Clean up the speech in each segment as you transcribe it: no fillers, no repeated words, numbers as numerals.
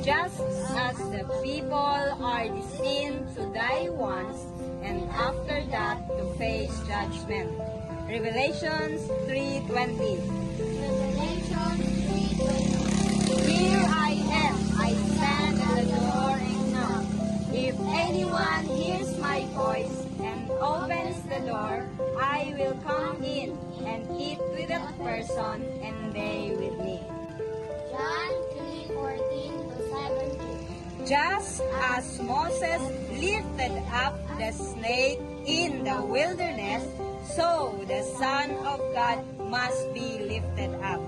Just as the people are destined to die once, and after that to face judgment. Revelations 3:20. Here I am, I stand at the door and knock. If anyone hears my voice and opens the door, I will come in and eat with that person and they with me. John 3:14-17. Just as Moses lifted up the snake in the wilderness, so the Son of God must be lifted up,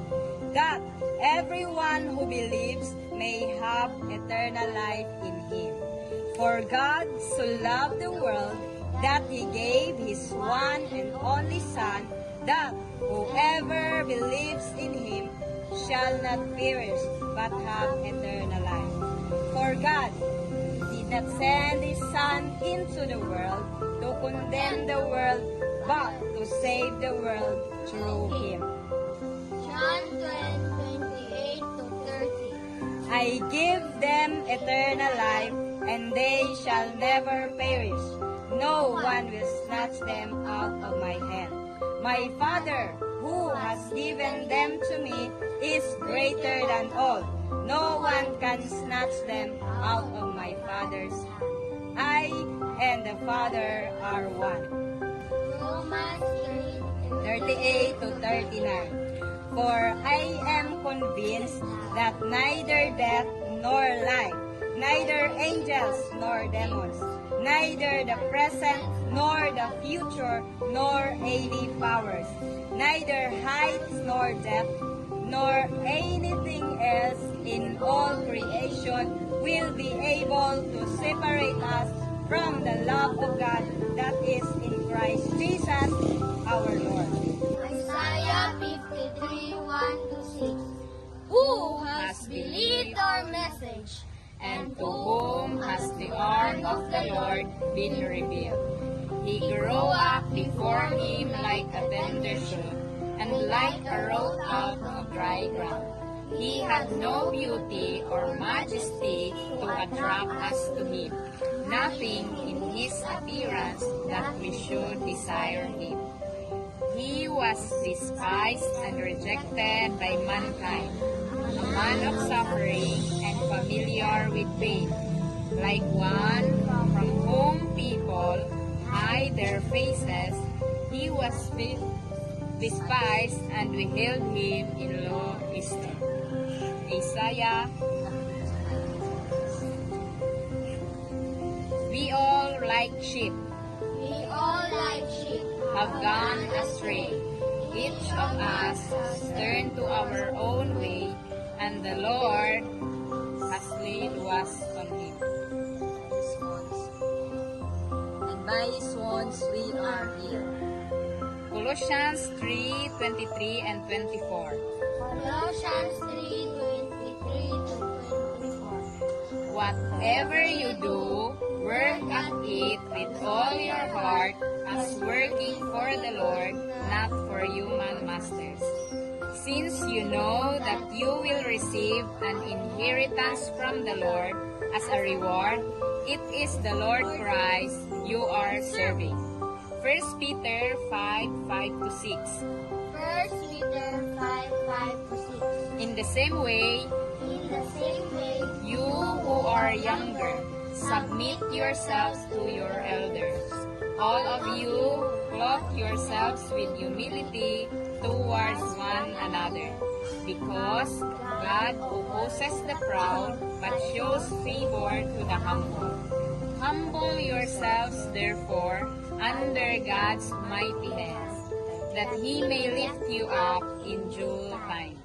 that everyone who believes may have eternal life in Him. For God so loved the world that He gave His one and only Son, that whoever believes in Him shall not perish but have eternal life. For God did not send His Son into the world to condemn the world, but to save the world through Him. John 10:28-30. I give them eternal life, and they shall never perish. No one will snatch them out of my hand. My Father, who has given them to me, is greater than all. No one can snatch them out of my Father's hand. I and the Father are one. Romans 38-39. For I am convinced that neither death nor life, neither angels nor demons, neither the present nor the future, nor any powers, neither height nor depth, nor anything else in all creation will be able to separate us from the love of God that is in Christ Jesus our Lord. Isaiah 53:1-6. Who has believed our message? And to whom has the arm of the Lord been revealed? He grew up before him like a tender shoot, and like a root out of dry ground. He had no beauty or majesty to attract us to him, nothing in his appearance that we should desire him. He was despised and rejected by mankind, a man of suffering and familiar with pain, like one from whom people hide their faces. He was despised, and we held him in low esteem. Isaiah. We all like sheep have gone astray. Each of us has turned to our own way, and the Lord has laid us on him. And by his wounds we are healed. Colossians 3:23 and 24. Colossians 3:23-24. Whatever you do, work at it with all your heart, as working for the Lord, not for human masters. Since you know that you will receive an inheritance from the Lord as a reward, it is the Lord Christ you are serving. 1 Peter 5:5-6. 1 Peter 5:5-6. In the same way, you who are younger, submit yourselves to your elders. All of you, clothe yourselves with humility towards one another, because God opposes the proud, but shows favor to the humble. Humble yourselves, therefore, under God's mighty hands, that He may lift you up in due time.